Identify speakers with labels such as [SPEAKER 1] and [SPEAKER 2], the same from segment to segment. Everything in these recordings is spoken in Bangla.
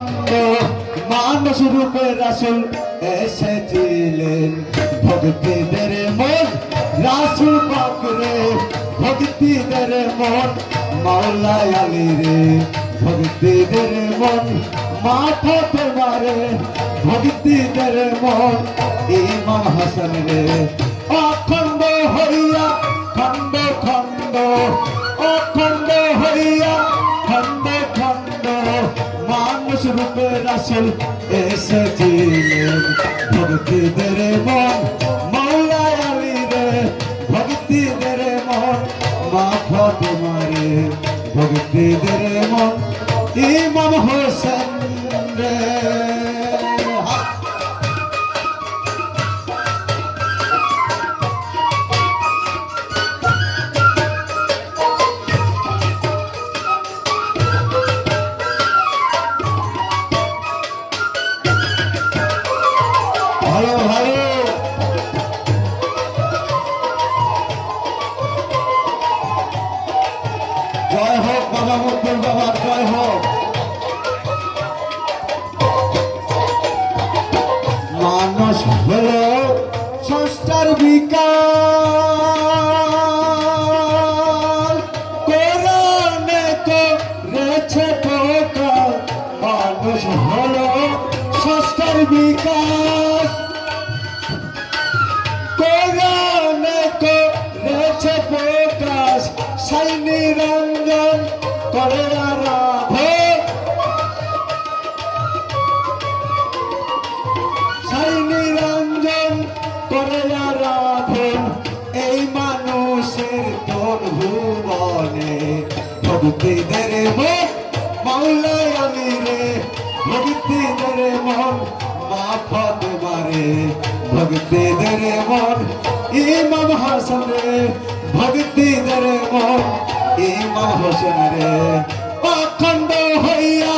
[SPEAKER 1] মানুষ রূপে রাসূল এসেছিলেন ভক্তিদের মন রাসূল পাক রে ভক্তিদের মন মাওলা আলী রে ভক্তিদের মন মা ফাতেমা রে ভক্তিদের মন ইমাম হাসান রে অখণ্ড হইয়া খণ্ড খণ্ড অখণ্ড হইয়া খণ্ড খণ্ড মানুষ রূপে রাসূল এসেছিলেন ভক্তিদের মন মাওলা আলী রে ভক্তিদের মন মা ফাতেমা রে ভক্তিদের মন ইমাম হোসেন রে ভালো ভালো জয় হোক বাবা মকবুল বাবা জয় হোক মানুষ হলো ষষ্ঠার বিকাশ কোরআনে করেছে প্রকাশ মানুষ হলো ষষ্ঠার বিকাশ কোরআনে করেছে প্রকাশ সাই নিরঞ্জন করে আরাধন সাই নিরঞ্জন করে আরাধন এই মানুষের তোর ভুবনে ভক্তিদের মন মাওলা আলী রে ভক্তিদের মন মা ফাতেমা রে ভক্তিদের মন ইমাম হাসান রে ভক্তিদের মন ইমাম হোসেন রে অখণ্ড হইয়া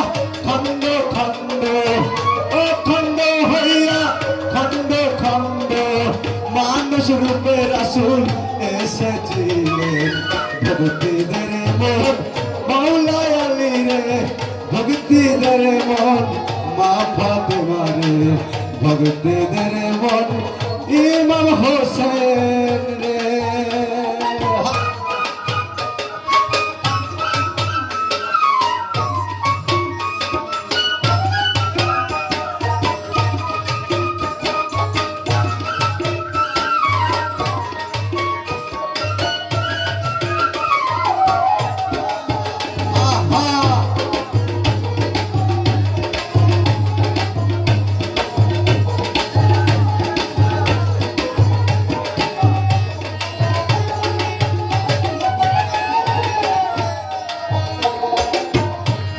[SPEAKER 1] খণ্ড খণ্ড অখণ্ড হইয়া খণ্ড খণ্ড মানুষ রূপে রাসূল এসেছিলেন ভক্তিদের মন মাওলা আলী রে ভক্তিদের মন মা ফাতেমা রে ভক্তিদের মন ইমাম হোসেন রে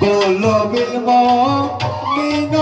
[SPEAKER 1] গোলবিল মিন